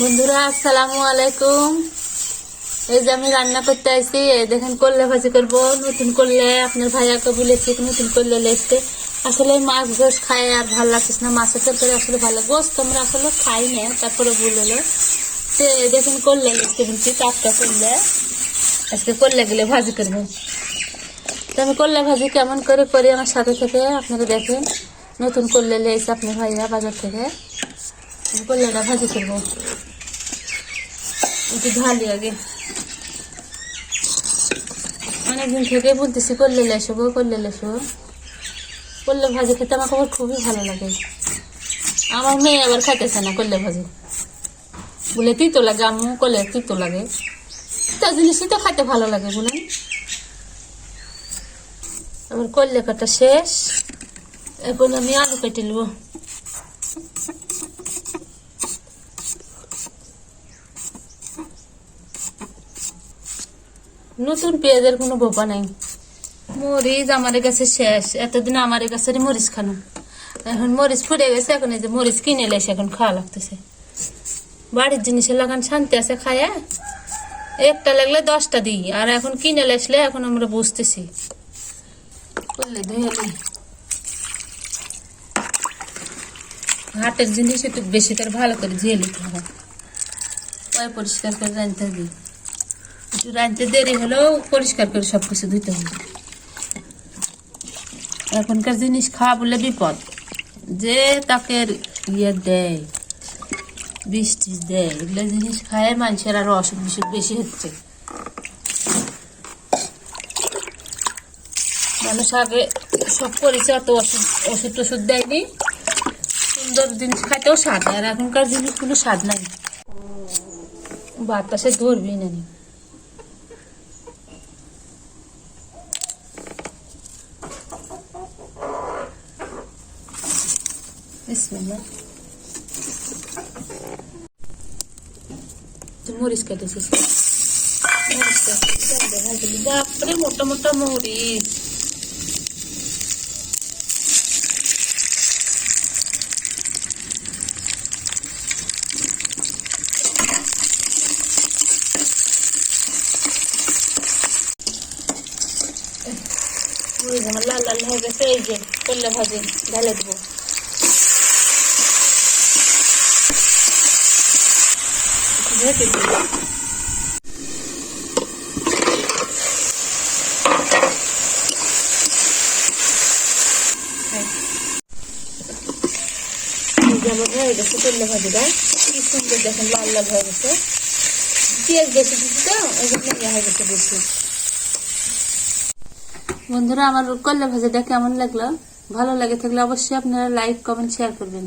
বন্ধুরা আসসালামু আলাইকুম। এই যে আমি রান্না করতে আইছি, এই দেখেন করলে ভাজি করবো। নতুন করলে আপনার ভাইয়াকে বলেছি নতুন করলে লেসতে আসলে মাছ গোস খাই আর ভালো লাগতেছে না। মাছের তরকারি আসলে ভালো, গোস তোমরা আসলে খাই না, তারপরে ভুল হলো। তো দেখেন করলে লেসতে বলছি, টাটকা করলে আজকে করলে গেলে ভাজি করবো। তো আমি করলে ভাজি কেমন করে করি আমার সাথে থেকে আপনারা দেখেন। নতুন করলে লেস আপনার ভাইয়া বাজার থেকে, করলেটা ভাজি করবো। একটু ঢালি আগে, অনেকদিন থেকে বলতেছি করলে লেসো গো, করলে লেসো। করলে ভাজি খেতে আমাকে আবার খুবই ভালো লাগে। আমার মেয়ে আবার খাইতেছে না করলে ভাজি, বলে তিতো লাগে। আম্মু করলে তিতো লাগে, তো জিনিসই তো খাইতে ভালো লাগে বলেন। আমার করলে কাটা শেষ, এখন আমি আলু কেটে নেব। নতুন পেঁয়াজের কোনো বোপা নাই। মরিচ আমার কাছে শেষ, এতদিন আমার কাছে মরিচ খানো, এখন মরিচ ফুটে গেছে। এখন এই যে মরিচ কিনে এসে এখন খাওয়া লাগতেছে। বাড়ির জিনিসের লাগান শান্তি আছে খায়া, একটা লাগলে 10টা দিই। আর এখন কিনে আসলে এখন আমরা বুঝতেছি করলে ধুয়ে নিই। হাটের জিনিস একটু বেশি করে ভালো করে ধুয়ে নিতে হবে, পরিষ্কার করে রাঁধতে দিই। একটু রাঁধতে দেরি হলেও পরিষ্কার করে সবকিছু ধুতে হবে। এখনকার জিনিস খাওয়া বলে বিপদ, যে তাকে ইয়ে দেয়, বৃষ্টি দেয়, এগুলো জিনিস খায় মানুষের আরো অসুখ বিসুখ বেশি হচ্ছে। মানুষ আগে সব করেছে, অত ওষুধ টষুধ দেয়নি, সুন্দর জিনিস খাইতেও স্বাদ। আর এখনকার জিনিস কোনো স্বাদ নাই, বাতাসে ধরবি না। মরিচ কেটেছে, বাপরে মোটা মোটা মরিচ। আমার লাল লাল হয়ে গেছে, এই যে করলে ভাজি ঢালে দেবো। যেমন হয়ে গেছে করলে ভাজিটা, কি সুন্দর দেখেন লাল লাল হয়ে গেছে। পেঁয়াজ বেশি দিচ্ছি তো ওই জন্য হয়ে গেছে বেশি। বন্ধুরা আমার করলে ভাজিটা কেমন লাগলো? ভালো লাগে থাকলে অবশ্যই আপনারা লাইক কমেন্ট শেয়ার করবেন।